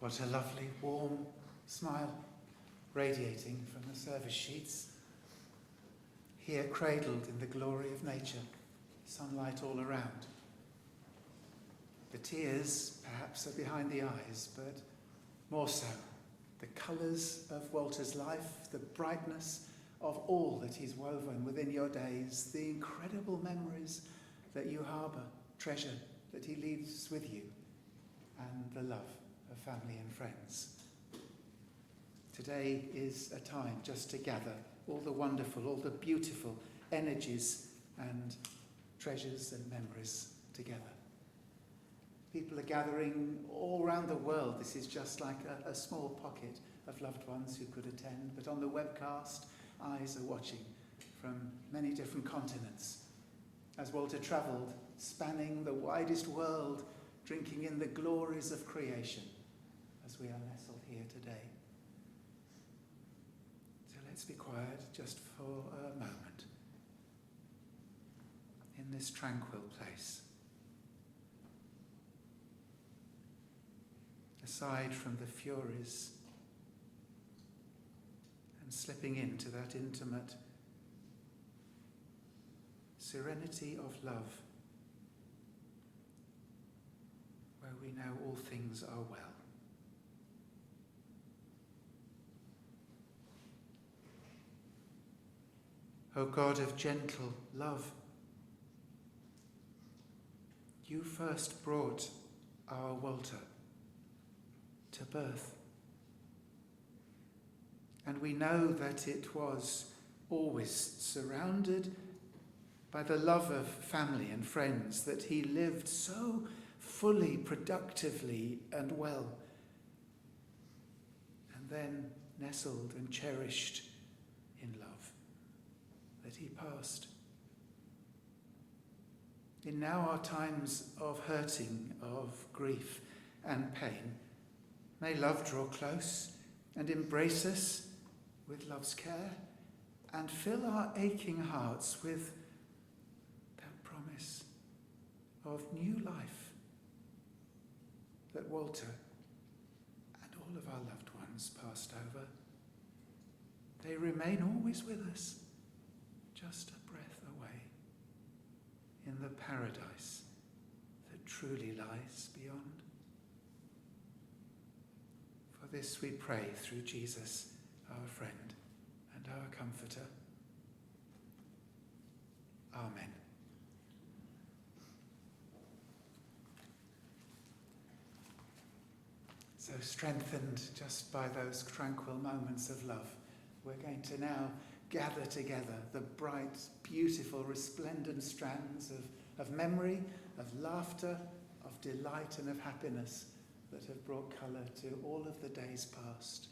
What a lovely, warm smile radiating from the service sheets. Here cradled in the glory of nature, sunlight all around. The tears, perhaps, are behind the eyes, but more so, the colours of Walter's life, the brightness of all that he's woven within your days, the incredible memories that you harbour, treasure that he leaves with you, and the love of family and friends. Today is a time just to gather all the wonderful, all the beautiful energies and treasures and memories together. People are gathering all around the world. This is just like a small pocket of loved ones who could attend, but on the webcast, eyes are watching from many different continents. As Walter travelled, spanning the widest world, drinking in the glories of creation, as we are nestled here today. So let's be quiet just for a moment in this tranquil place. aside from the furies and slipping into that intimate serenity of love, where we know all things are well. O God of gentle love, you first brought our Walter to birth. And we know that it was always surrounded by the love of family and friends, that he lived so fully, productively and well, and then nestled and cherished in love, that he passed. In now our times of hurting, of grief and pain, may love draw close and embrace us with love's care and fill our aching hearts with that promise of new life, that Walter and all of our loved ones passed over. They remain always with us, just a breath away, in the paradise that truly lies beyond. For this we pray through Jesus, our friend and our comforter. Amen. So strengthened just by those tranquil moments of love, we're going to now gather together the bright, beautiful, resplendent strands of memory, of laughter, of delight and of happiness that have brought colour to all of the days past.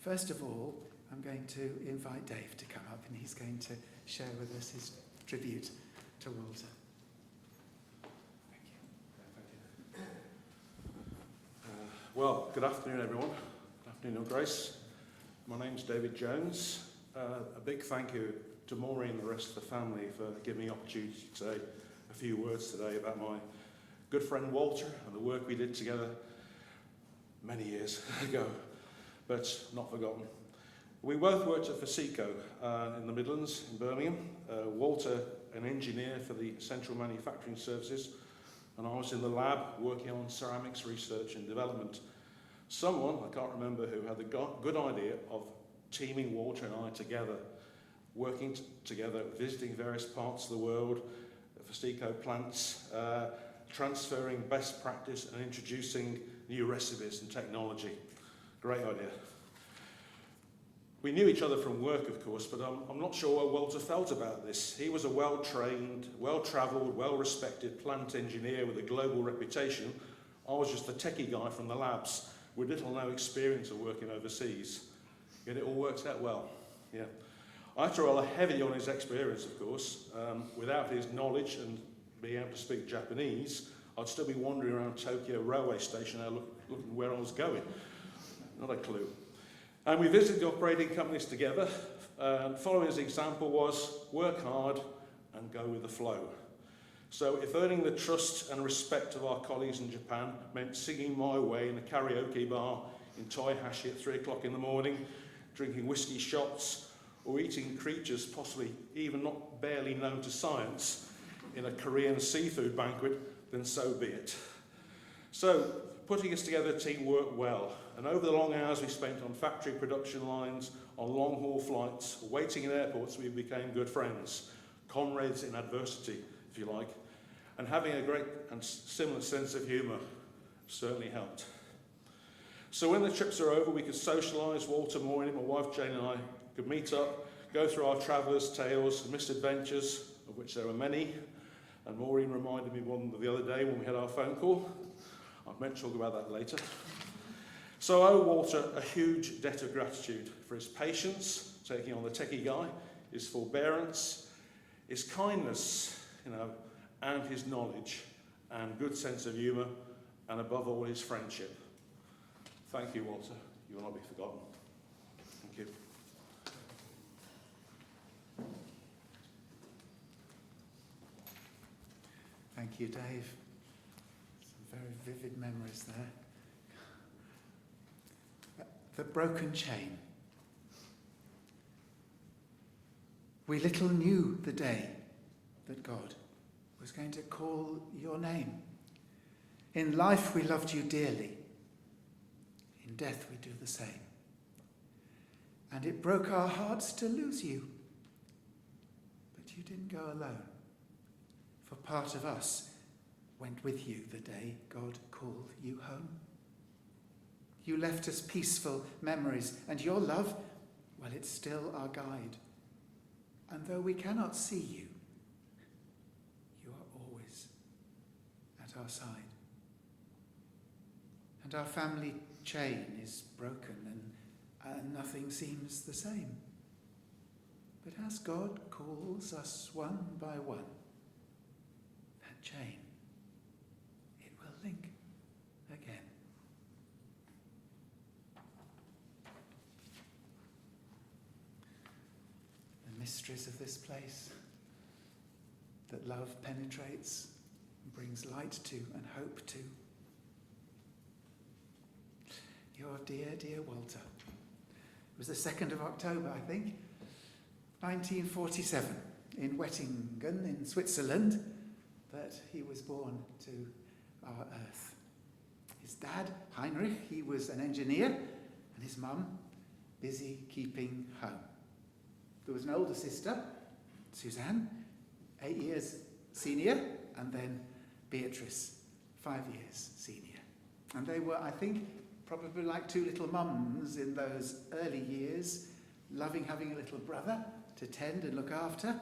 First of all, I'm going to invite Dave to come up, and he's going to share with us his tribute to Walter. Thank you. Well, good afternoon, everyone. Good afternoon, Your Grace. My name's David Jones. A big thank you to Maureen and the rest of the family for giving me the opportunity to say a few words today about my good friend Walter and the work we did together many years ago, but not forgotten. We both worked at Fasico in the Midlands, in Birmingham. Walter, an engineer for the Central Manufacturing Services, and I was in the lab working on ceramics research and development. Someone, I can't remember who, had the good idea of teaming Walter and I together, working together, visiting various parts of the world, the Fasico plants, transferring best practice and introducing new recipes and technology. Great idea. We knew each other from work, of course, but I'm not sure what Walter felt about this. He was a well-trained, well-travelled, well-respected plant engineer with a global reputation. I was just a techie guy from the labs with little or no experience of working overseas. Yet it all worked out well. Yeah. I had to rely heavily on his experience, of course. Without his knowledge and being able to speak Japanese, I'd still be wandering around Tokyo railway station looking where I was going. Not a clue. And we visited the operating companies together. Following his example was work hard and go with the flow. So if earning the trust and respect of our colleagues in Japan meant singing my way in a karaoke bar in Toihashi at 3 o'clock in the morning, drinking whiskey shots, or eating creatures possibly even not barely known to science in a Korean seafood banquet, then so be it. So putting us together, a team worked well. And over the long hours we spent on factory production lines, on long-haul flights, waiting in airports, we became good friends, comrades in adversity, if you like, and having a great and similar sense of humour certainly helped. So when the trips are over, we could socialise. Walter, Maureen, my wife Jane and I could meet up, go through our travellers' tales and misadventures, of which there were many. And Maureen reminded me one the other day when we had our phone call. I meant to talk about that later. So I owe Walter a huge debt of gratitude for his patience, taking on the techie guy, his forbearance, his kindness, and his knowledge and good sense of humour, and above all, his friendship. Thank you, Walter. You will not be forgotten. Thank you. Thank you, Dave. Some very vivid memories there. the broken chain. We little knew the day that God was going to call your name. In life we loved you dearly. In death we do the same. And it broke our hearts to lose you. But you didn't go alone. For part of us went with you the day God called you home. You left us peaceful memories, and your love, well, it's still our guide. And though we cannot see you, you are always at our side. And our family chain is broken, and nothing seems the same. But as God calls us one by one, that chain, it will link again. The mysteries of this place that love penetrates and brings light to and hope to. Your dear, dear Walter. It was the 2nd of October, I think, 1947, in Wettingen, in Switzerland, that he was born to our earth. His dad, Heinrich, he was an engineer, and his mum, busy keeping home. There was an older sister, Suzanne, 8 years senior, and then Beatrice, 5 years senior. And they were, I think, probably like two little mums in those early years, loving having a little brother to tend and look after,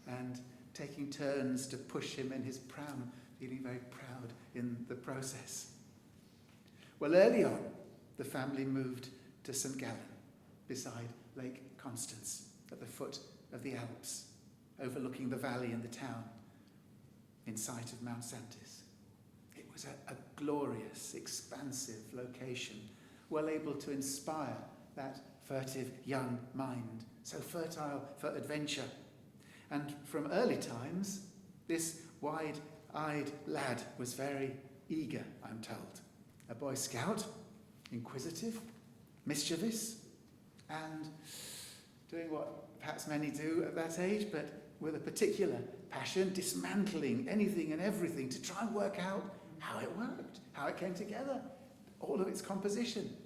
and taking turns to push him in his pram, feeling very proud in the process. Well, early on, the family moved to St. Gallen, beside Lake Constance, at the foot of the Alps, overlooking the valley and the town, in sight of Mount Santis. It was a glorious, expansive location, well able to inspire that furtive young mind, so fertile for adventure. And from early times, this wide-eyed lad was very eager, I'm told. A Boy Scout, inquisitive, mischievous, and doing what perhaps many do at that age, but with a particular passion, dismantling anything and everything to try and work out how it worked, how it came together, all of its composition.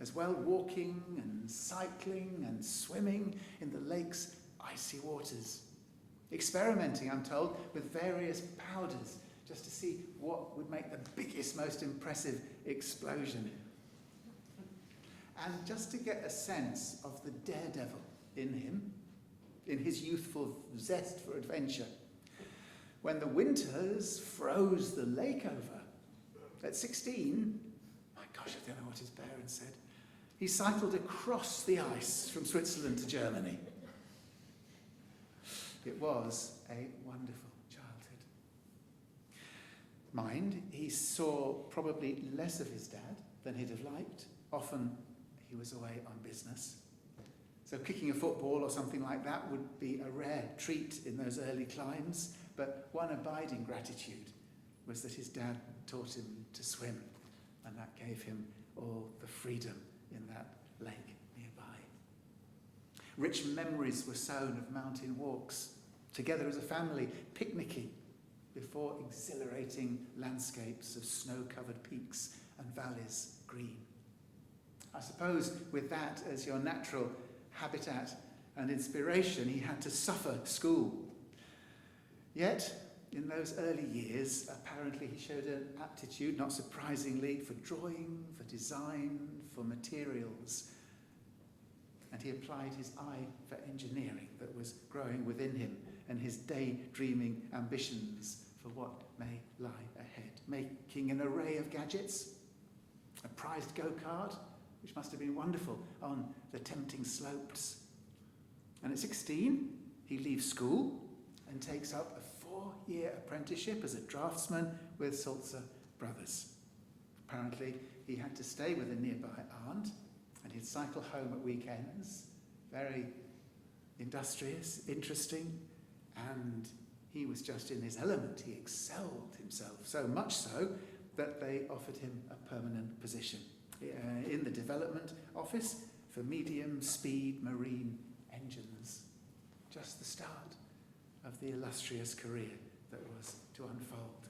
As well, walking and cycling and swimming in the lake's icy waters. Experimenting, I'm told, with various powders, just to see what would make the biggest, most impressive explosion. And just to get a sense of the daredevil in him, in his youthful zest for adventure. When the winters froze the lake over, at 16, my gosh, I don't know what his parents said, he cycled across the ice from Switzerland to Germany. It was a wonderful childhood. Mind, he saw probably less of his dad than he'd have liked. Often he was away on business. So kicking a football or something like that would be a rare treat in those early climbs, but one abiding gratitude was that his dad taught him to swim, and that gave him all the freedom in that lake nearby. Rich memories were sown of mountain walks, together as a family, picnicking before exhilarating landscapes of snow-covered peaks and valleys green. I suppose with that as your natural habitat and inspiration, he had to suffer school. Yet, in those early years, apparently he showed an aptitude, not surprisingly, for drawing, for design, for materials. And he applied his eye for engineering that was growing within him, and his daydreaming ambitions for what may lie ahead. Making an array of gadgets, a prized go-kart, which must have been wonderful on the tempting slopes. And at 16, he leaves school and takes up a 4-year apprenticeship as a draftsman with Sulzer Brothers. Apparently, he had to stay with a nearby aunt, and he'd cycle home at weekends. Very industrious, interesting, and he was just in his element. He excelled himself, so much so that they offered him a permanent position in the development office for medium-speed marine engines. Just the start of the illustrious career that was to unfold.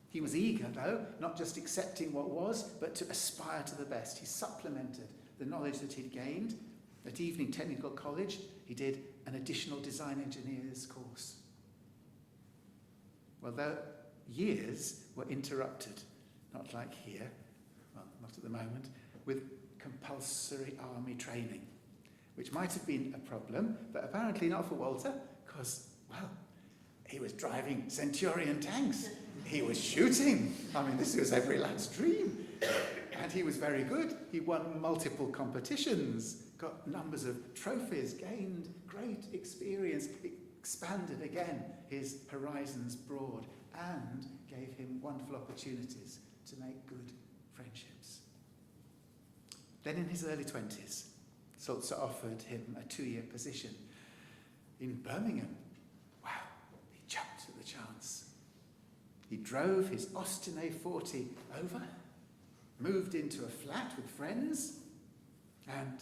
He was eager, though, not just accepting what was, but to aspire to the best. He supplemented the knowledge that he'd gained. At Evening Technical College, he did an additional design engineer's course. Well, the years were interrupted, not like here, well, not at the moment, with compulsory army training, which might have been a problem, but apparently not for Walter, because, well, he was driving Centurion tanks. He was shooting. I mean, this was every lad's dream. And he was very good. He won multiple competitions, got numbers of trophies, gained great experience, expanded again his horizons broad, and gave him wonderful opportunities to make good friendships. Then in his early 20s, Sulzer offered him a 2-year position in Birmingham. Wow, he jumped at the chance. He drove his Austin A40 over, moved into a flat with friends, and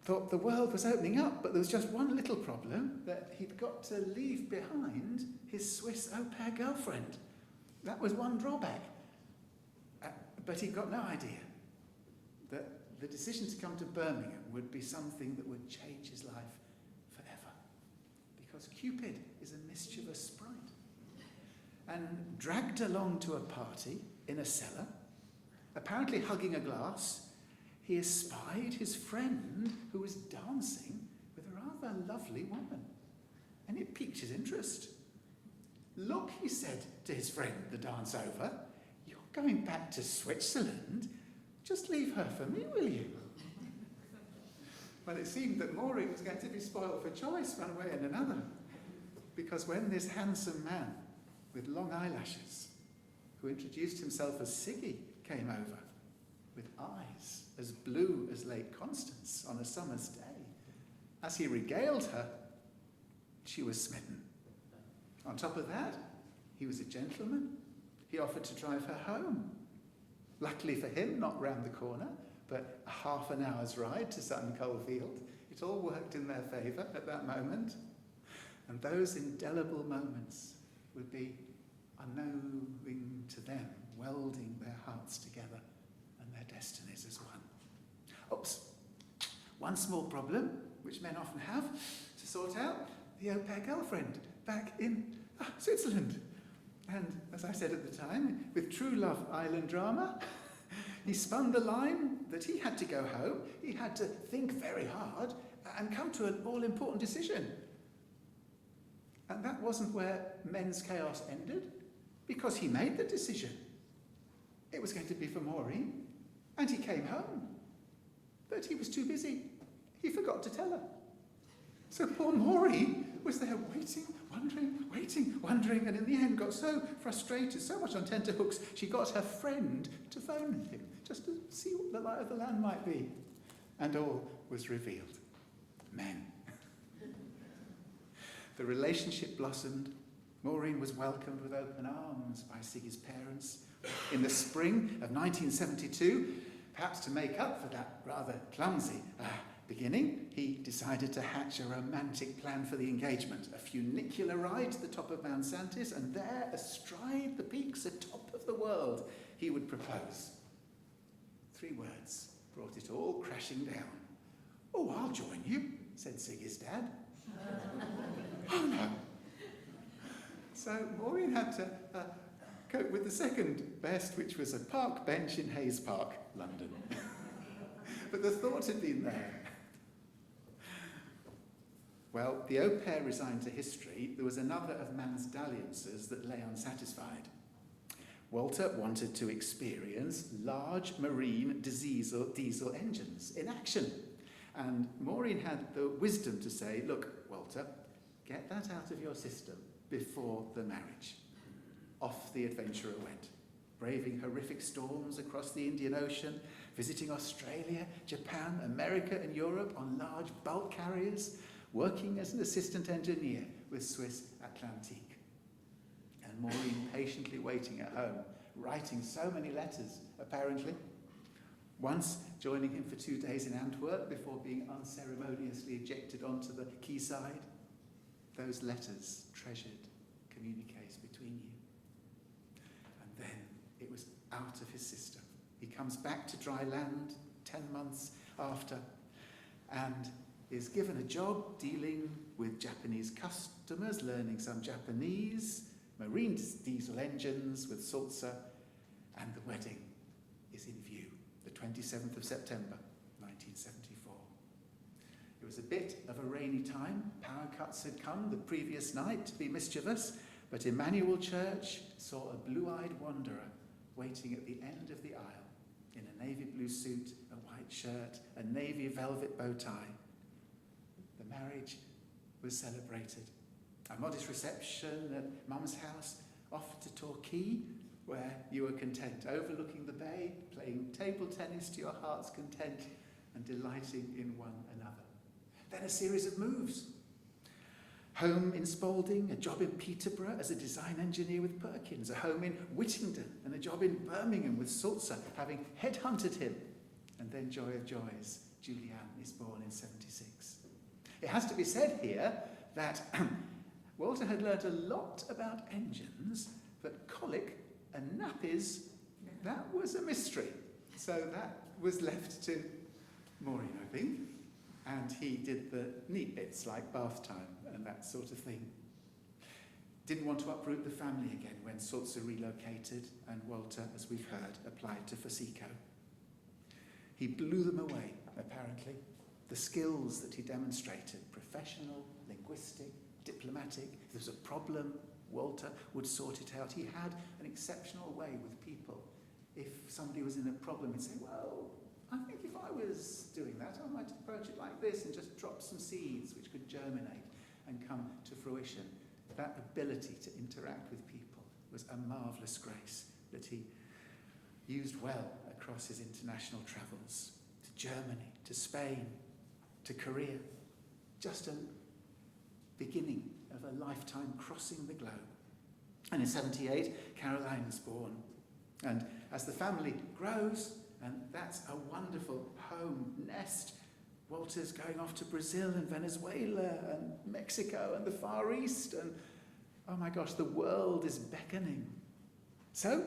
thought the world was opening up, but there was just one little problem, that he'd got to leave behind his Swiss au pair girlfriend. That was one drawback. But he got no idea that the decision to come to Birmingham would be something that would change his life forever. Because Cupid is a mischievous sprite. And dragged along to a party in a cellar, apparently hugging a glass, he espied his friend who was dancing with a rather lovely woman. And it piqued his interest. "Look," he said to his friend, the dance over, "you're going back to Switzerland. Just leave her for me, will you?" Well, it seemed that Maureen was going to be spoiled for choice one way and another. Because when this handsome man with long eyelashes, who introduced himself as Siggy, came over, with eyes as blue as Lake Constance on a summer's day, as he regaled her, she was smitten. On top of that, he was a gentleman. He offered to drive her home. Luckily for him, not round the corner, but a half an hour's ride to Sutton Coldfield. It all worked in their favour at that moment. And those indelible moments would be unknowing to them, welding their hearts together and their destinies as one. Oops. One small problem, which men often have to sort out, the au pair girlfriend back in Switzerland. And as I said at the time, with True Love Island drama, he spun the line that he had to go home, he had to think very hard and come to an all-important decision. And that wasn't where men's chaos ended, because he made the decision. It was going to be for Maureen, and he came home. But he was too busy. He forgot to tell her. So poor Maureen was there waiting, wondering, and in the end got so frustrated, so much on tenterhooks, she got her friend to phone him, just to see what the lie of the land might be. And all was revealed. Men. The relationship blossomed. Maureen was welcomed with open arms by Siggy's parents. In the spring of 1972, perhaps to make up for that rather clumsy beginning, he decided to hatch a romantic plan for the engagement. A funicular ride to the top of Mount Santis, and there, astride the peaks atop of the world, he would propose. 3 words brought it all crashing down. "Oh, I'll join you," said Siggy's dad. "Oh, no." So Maureen had to cope with the second best, which was a park bench in Hayes Park, London. But the thought had been there. Well, the au pair resigned to history. There was another of man's dalliances that lay unsatisfied. Walter wanted to experience large marine diesel engines in action. And Maureen had the wisdom to say, "Look, Walter, get that out of your system before the marriage." Off the adventurer went, braving horrific storms across the Indian Ocean, visiting Australia, Japan, America and Europe on large bulk carriers, working as an assistant engineer with Swiss Atlantique. And Maureen patiently waiting at home, writing so many letters, apparently. once joining him for 2 days in Antwerp before being unceremoniously ejected onto the quayside. Those letters, treasured, communiques between you. And then it was out of his system. He comes back to dry land 10 months after and is given a job dealing with Japanese customers, learning some Japanese, marine diesel engines with Sulzer, and the wedding is in view, the 27th of September, 1974. It was a bit of a rainy time. Power cuts had come the previous night to be mischievous, but Emmanuel Church saw a blue-eyed wanderer waiting at the end of the aisle in a navy blue suit, a white shirt, a navy velvet bow tie. The marriage was celebrated. A modest reception at Mum's house, off to Torquay, where you were content, overlooking the bay, playing table tennis to your heart's content, and delighting in one another. Then a series of moves. Home in Spalding, a job in Peterborough as a design engineer with Perkins, a home in Whittington, and a job in Birmingham with Sulzer, having headhunted him. And then joy of joys, Julianne is born in 76. It has to be said here that Walter had learnt a lot about engines, but colic and nappies, that was a mystery. So that was left to Maureen, I think. And he did the neat bits like bath time and that sort of thing. Didn't want to uproot the family again when Sulzer relocated and Walter, as we've heard, applied to Fasico. He blew them away, apparently. The skills that he demonstrated, professional, linguistic, diplomatic. If there was a problem, Walter would sort it out. He had an exceptional way with people. If somebody was in a problem, he'd say, well, I think if I was doing that, I might approach it like this and just drop some seeds which could germinate and come to fruition. That ability to interact with people was a marvellous grace that he used well across his international travels, to Germany, to Spain, to Korea. Just a beginning of a lifetime crossing the globe. And in 78, Caroline was born. And as the family grows, and that's a wonderful home nest, Walter's going off to Brazil and Venezuela and Mexico and the Far East, and oh my gosh, the world is beckoning. So,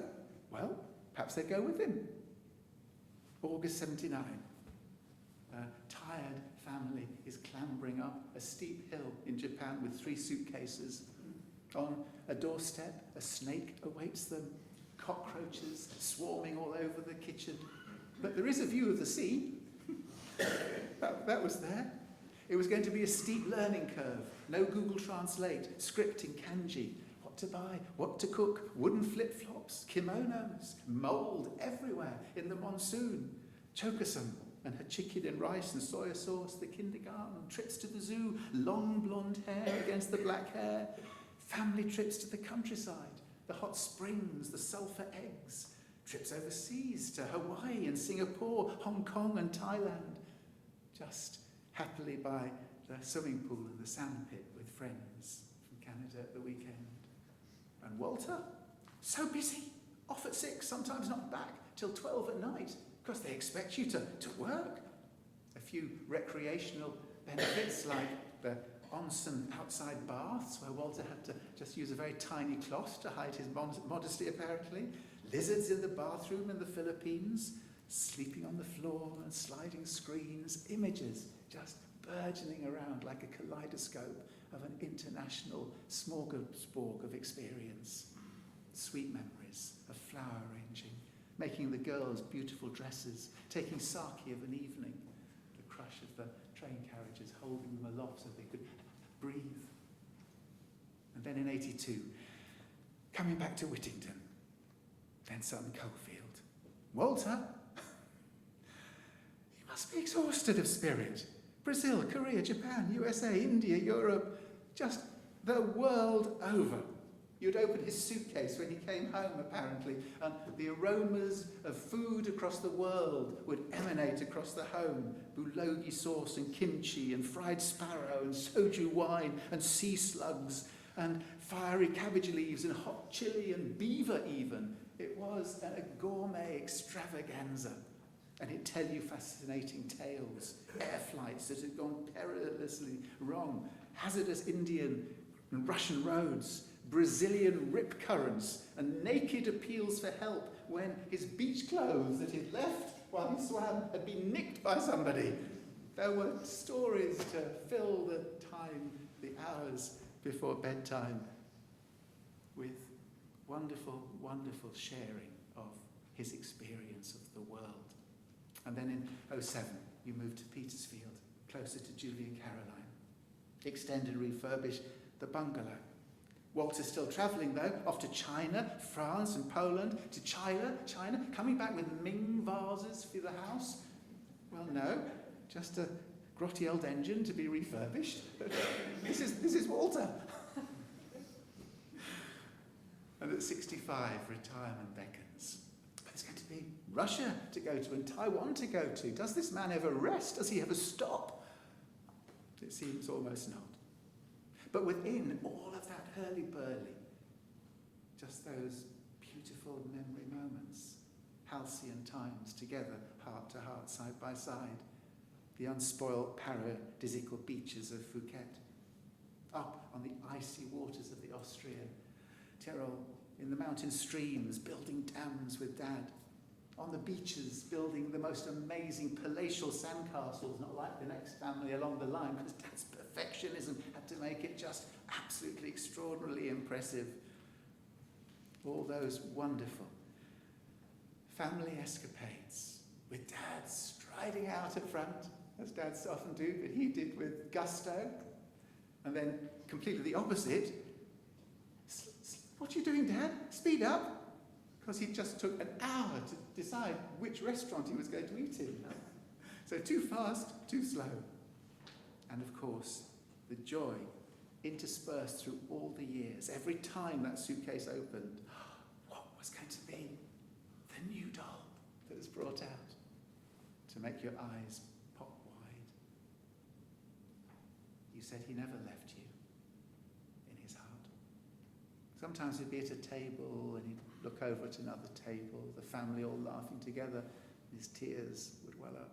well, perhaps they go with him. August 79. A tired family is clambering up a steep hill in Japan with 3 suitcases. On a doorstep, a snake awaits them, cockroaches swarming all over the kitchen. But there is a view of the sea. that was there. It was going to be a steep learning curve. No Google Translate, script in kanji. What to buy, what to cook, wooden flip-flops, kimonos, mould everywhere in the monsoon. Chokasum and her chicken and rice and soya sauce, the kindergarten, trips to the zoo, long blonde hair against the black hair, family trips to the countryside, the hot springs, the sulphur eggs, trips overseas to Hawaii and Singapore, Hong Kong and Thailand, just happily by the swimming pool and the sand pit with friends from Canada at the weekend. And Walter, so busy, off at 6, sometimes not back till 12 at night, because they expect you to work. A few recreational benefits like the onsen outside baths, where Walter had to just use a very tiny cloth to hide his modesty, apparently. Lizards in the bathroom in the Philippines, sleeping on the floor and sliding screens, images just burgeoning around like a kaleidoscope of an international smorgasbord of experience. Sweet memories of flower arranging, making the girls beautiful dresses, taking sake of an evening, the crush of the train carriages, holding them aloft so they could breathe. And then in 82, coming back to Whittington, then Sutton Coldfield. Walter, you must be exhausted of spirit. Brazil, Korea, Japan, USA, India, Europe, just the world over. You'd open his suitcase when he came home, apparently, and the aromas of food across the world would emanate across the home. Bulgogi sauce and kimchi and fried sparrow and soju wine and sea slugs and fiery cabbage leaves and hot chili and beaver even. It was a gourmet extravaganza. and he'd tell you fascinating tales, air flights that had gone perilously wrong, hazardous Indian and Russian roads, Brazilian rip currents, and naked appeals for help when his beach clothes that he'd left while he swam had been nicked by somebody. There were stories to fill the time, the hours before bedtime, with wonderful, wonderful sharing of his experience of the world. And then in 2007, you moved to Petersfield, closer to Julie and Caroline. Extend and refurbish the bungalow. Walter's still travelling, though, off to China, France and Poland, to China, coming back with Ming vases for the house. Well, no, just a grotty old engine to be refurbished. This is Walter. And at 65, retirement beckons. But there's going to be Russia to go to and Taiwan to go to. Does this man ever rest? Does he ever stop? It seems almost not. But within all of that hurly-burly, just those beautiful memory moments, halcyon times together, heart to heart, side by side, the unspoiled paradisical beaches of Phuket, up on the icy waters of the Austrian Tyrol, in the mountain streams, building dams with Dad, on the beaches, building the most amazing palatial sandcastles, not like the next family along the line, because Dad's perfectionism had to make it just absolutely extraordinarily impressive. All those wonderful family escapades, with Dad striding out at front, as Dads often do, but he did with gusto, and then completely the opposite. What are you doing, Dad? Speed up. Because he just took an hour to decide which restaurant he was going to eat in. So too fast, too slow. And of course, the joy interspersed through all the years. Every time that suitcase opened, what was going to be the new doll that was brought out to make your eyes pop wide? You said he never left you in his heart. Sometimes he'd be at a table and he'd look over at another table, the family all laughing together, and his tears would well up.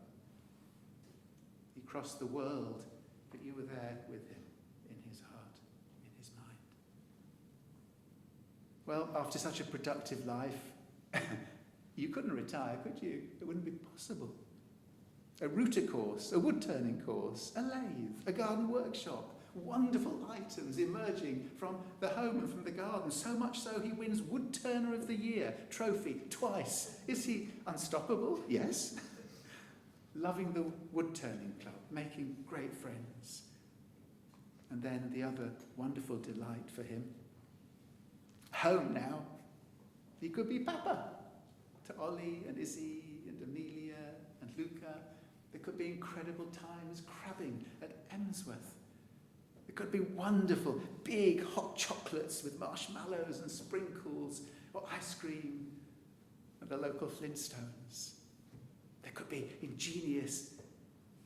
He crossed the world, but you were there with him, in his heart, in his mind. Well, after such a productive life, you couldn't retire, could you? It wouldn't be possible. A router course, a wood-turning course, a lathe, a garden workshop, wonderful items emerging from the home and from the garden, so much so he wins Wood Turner of the Year trophy twice. Is he unstoppable? Yes. Loving the wood turning club, making great friends. And then the other wonderful delight for him, home now. He could be Papa to Ollie and Izzy and Amelia and Luca. There could be incredible times crabbing at Emsworth. It could be wonderful, big hot chocolates with marshmallows and sprinkles, or ice cream at the local Flintstones. There could be ingenious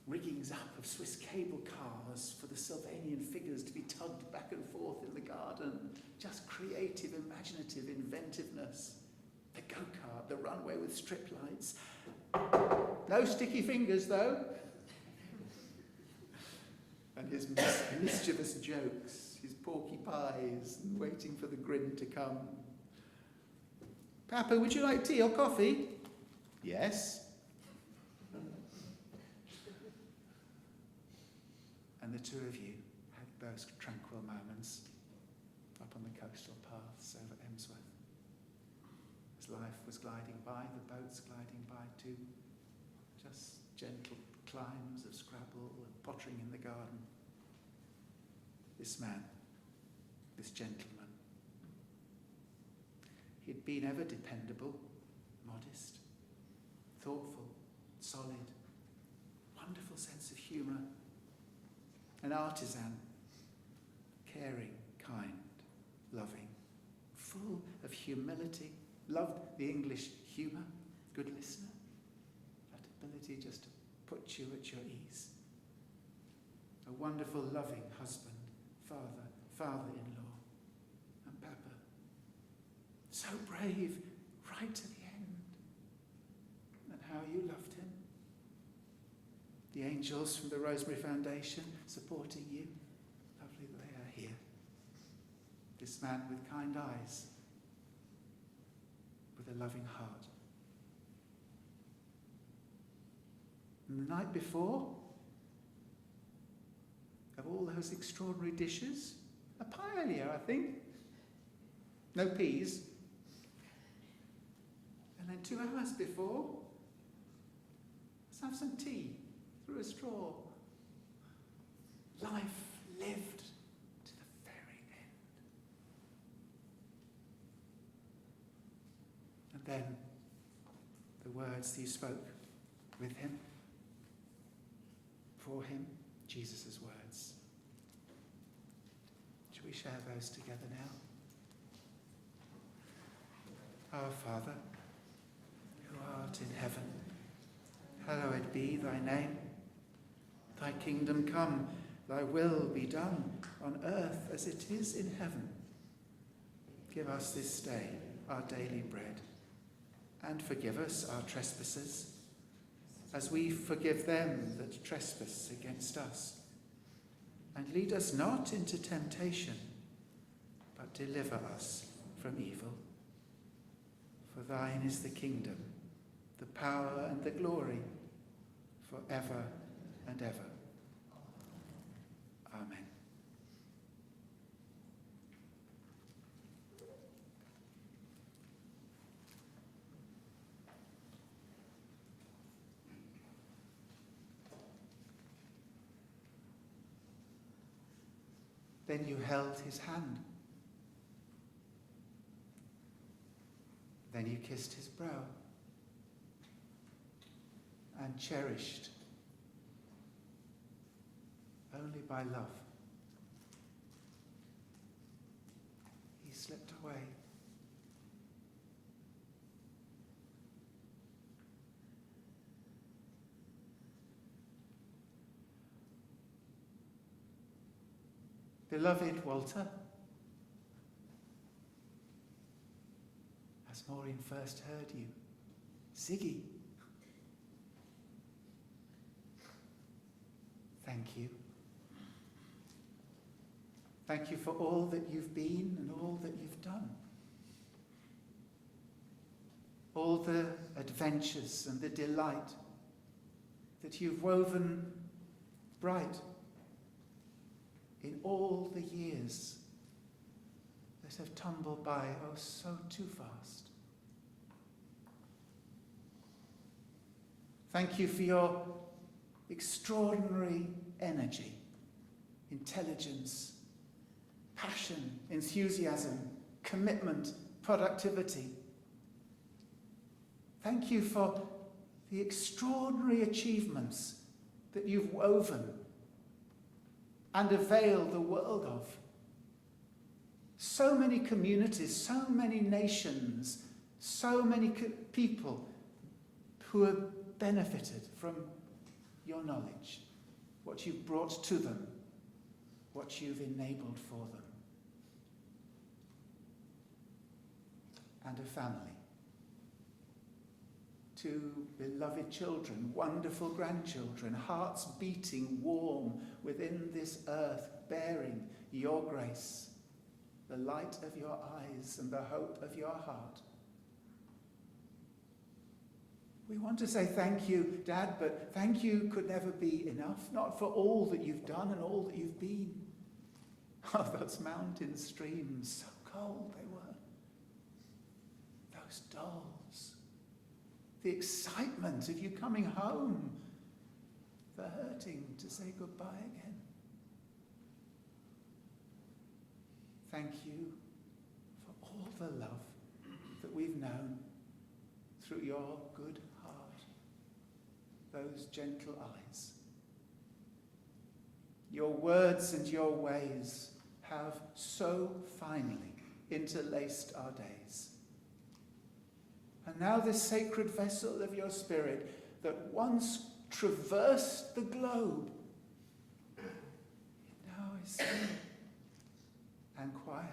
riggings up of Swiss cable cars for the Sylvanian figures to be tugged back and forth in the garden. Just creative, imaginative inventiveness. The go-kart, the runway with strip lights. No sticky fingers, though. And his mischievous jokes, his porky pies, and waiting for the grin to come. Papa, would you like tea or coffee? Yes. And the two of you had those tranquil moments up on the coastal paths over Emsworth. As life was gliding by, the boats gliding by too. Just gentle climbs of Scrabble and pottering in the garden. This man, this gentleman, he'd been ever dependable, modest, thoughtful, solid, wonderful sense of humour, an artisan, caring, kind, loving, full of humility, loved the English humour, good listener, that ability just to put you at your ease. A wonderful, loving husband, father, father-in-law, and Papa. So brave right to the end. And how you loved him. angels from the Rosemary Foundation supporting you. Lovely that they are here. This man with kind eyes, with a loving heart. And the night before, of all those extraordinary dishes, a paella, I think. No peas. And then 2 hours before, let's have some tea through a straw. Life lived to the very end. And then the words that you spoke with him, for him, Jesus' words. Shall we share those together now? Our Father, who art in heaven, hallowed be thy name. Thy kingdom come, thy will be done on earth as it is in heaven. Give us this day our daily bread, and forgive us our trespasses, as we forgive them that trespass against us. And lead us not into temptation, but deliver us from evil. For thine is the kingdom, the power and the glory, forever and ever. Amen. Then you held his hand. Then you kissed his brow and cherished only by love. He slipped away. Beloved Walter, as Maureen first heard you, Ziggy, thank you. Thank you for all that you've been and all that you've done. All the adventures and the delight that you've woven bright in all the years that have tumbled by, oh, so too fast. Thank you for your extraordinary energy, intelligence, passion, enthusiasm, commitment, productivity. Thank you for the extraordinary achievements that you've woven and availed the world of. So many communities, so many nations, so many people who have benefited from your knowledge, what you've brought to them, what you've enabled for them. And a family. 2 beloved children, wonderful grandchildren, hearts beating warm within this earth, bearing your grace, the light of your eyes and the hope of your heart. We want to say thank you, Dad, but thank you could never be enough, not for all that you've done and all that you've been. Oh, those mountain streams, so cold they were. Those dolls. The excitement of you coming home, the hurting to say goodbye again. Thank you for all the love that we've known through your good heart, those gentle eyes. Your words and your ways have so finely interlaced our days. And now this sacred vessel of your spirit that once traversed the globe, now is still and quiet,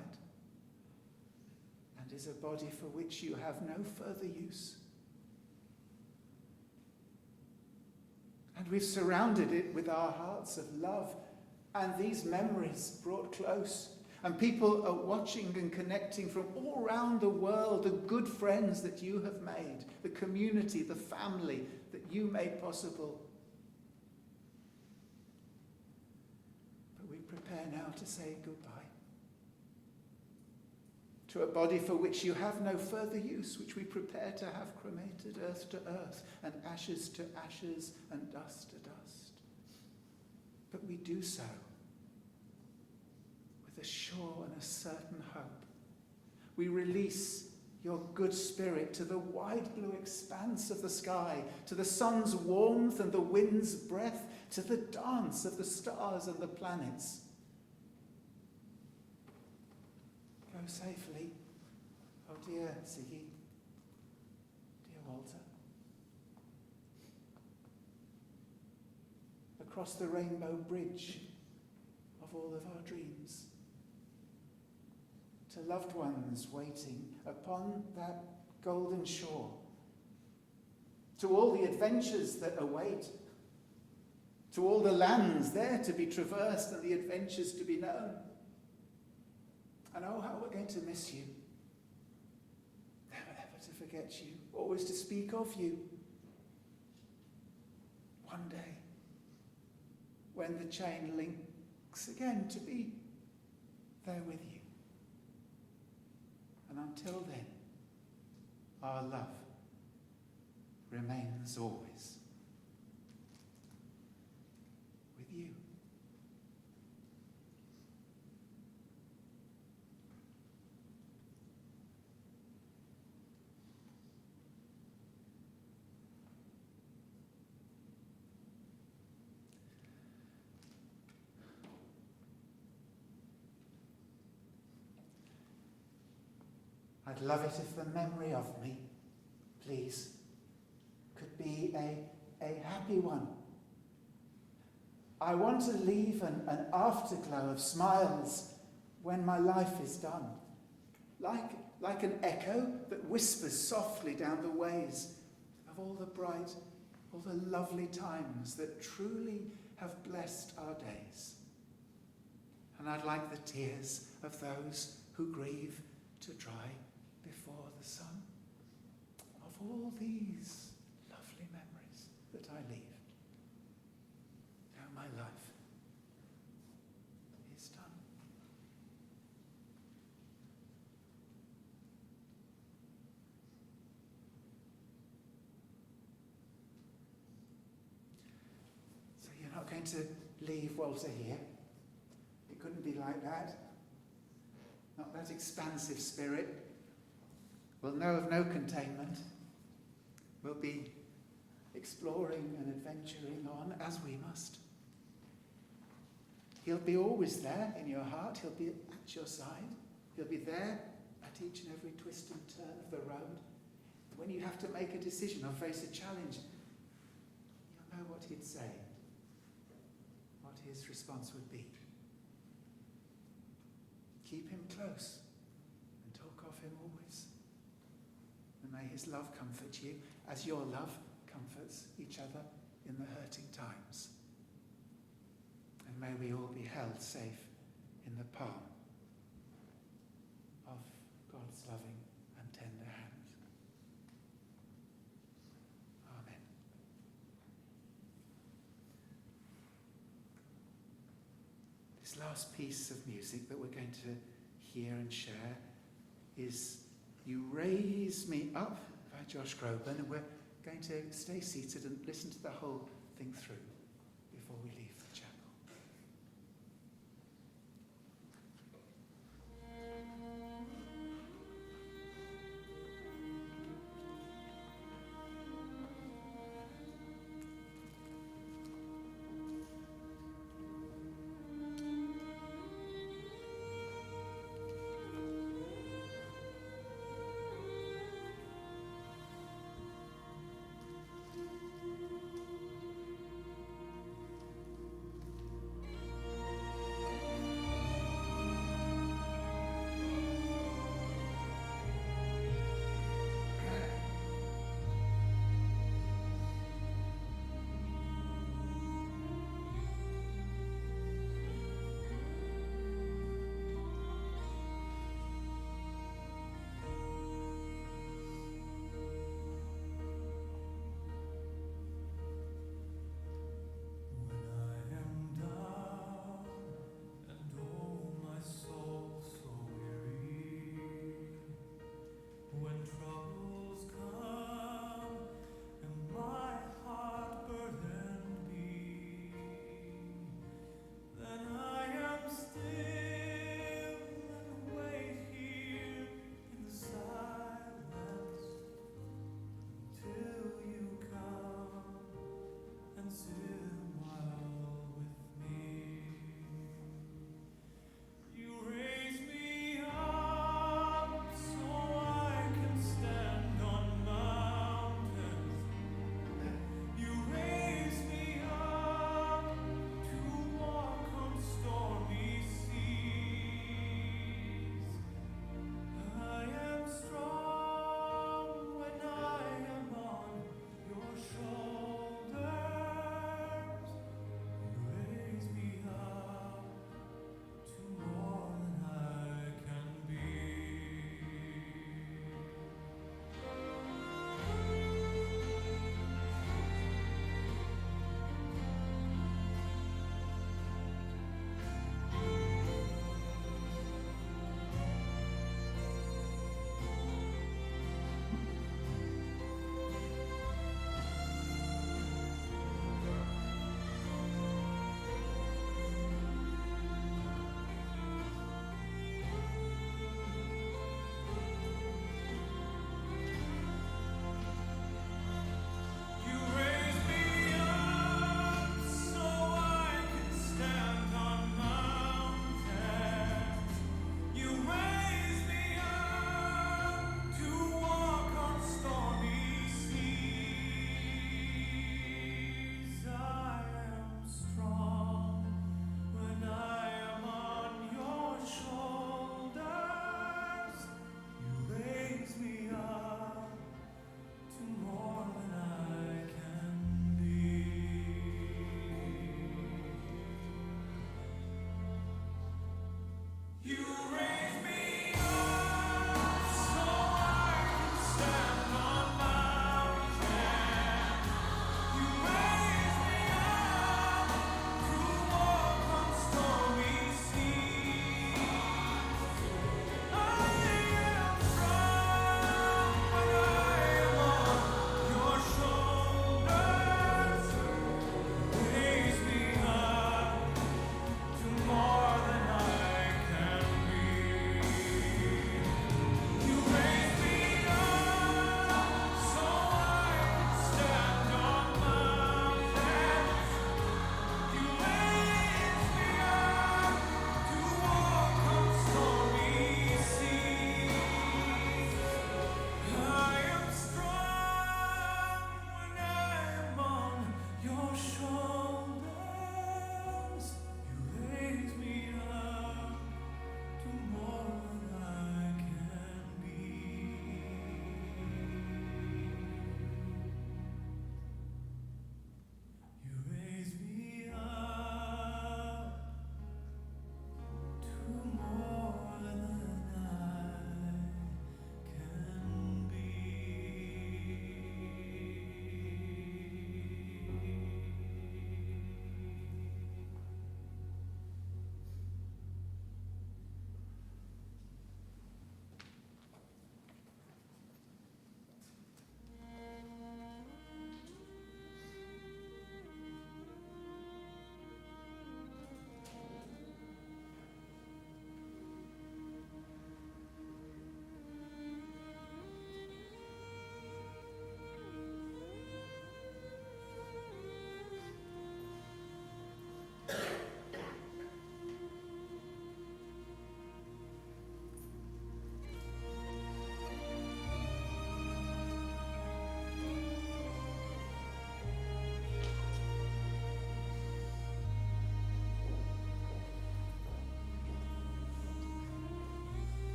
and is a body for which you have no further use. And And we've surrounded it with our hearts of love, and these memories brought close. And people are watching and connecting from all around the world, the good friends that you have made, the community, the family that you made possible. But we prepare now to say goodbye to a body for which you have no further use, which we prepare to have cremated, earth to earth, and ashes to ashes, and dust to dust. But we do so with a sure and a certain hope. We release your good spirit to the wide blue expanse of the sky, to the sun's warmth and the wind's breath, to the dance of the stars and the planets. Go safely, oh dear Siggy, dear Walter. Across the rainbow bridge of all of our dreams. To loved ones waiting upon that golden shore. To all the adventures that await. To all the lands there to be traversed and the adventures to be known. And oh, how we're going to miss you. Never ever to forget you. Always to speak of you. One day, when the chain links again, to be there with you. And until then, our love remains always with you. I'd love it if the memory of me, please, could be a happy one. I want to leave an afterglow of smiles when my life is done, like an echo that whispers softly down the ways of all the bright, all the lovely times that truly have blessed our days. And I'd like the tears of those who grieve to dry before the sun of all these lovely memories that I leave. Now my life is done. So you're not going to leave Walter here? It couldn't be like that. Not that expansive spirit. We'll know of no containment. We'll be exploring and adventuring on as we must. He'll be always there in your heart. He'll be at your side. He'll be there at each and every twist and turn of the road. When you have to make a decision or face a challenge, you'll know what he'd say, what his response would be. Keep him close and talk of him always. And may his love comfort you as your love comforts each other in the hurting times. And may we all be held safe in the palm of God's loving and tender hand. Amen. This last piece of music that we're going to hear and share is You Raise Me Up by Josh Groban, and we're going to stay seated and listen to the whole thing through before we leave the chapel.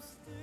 Still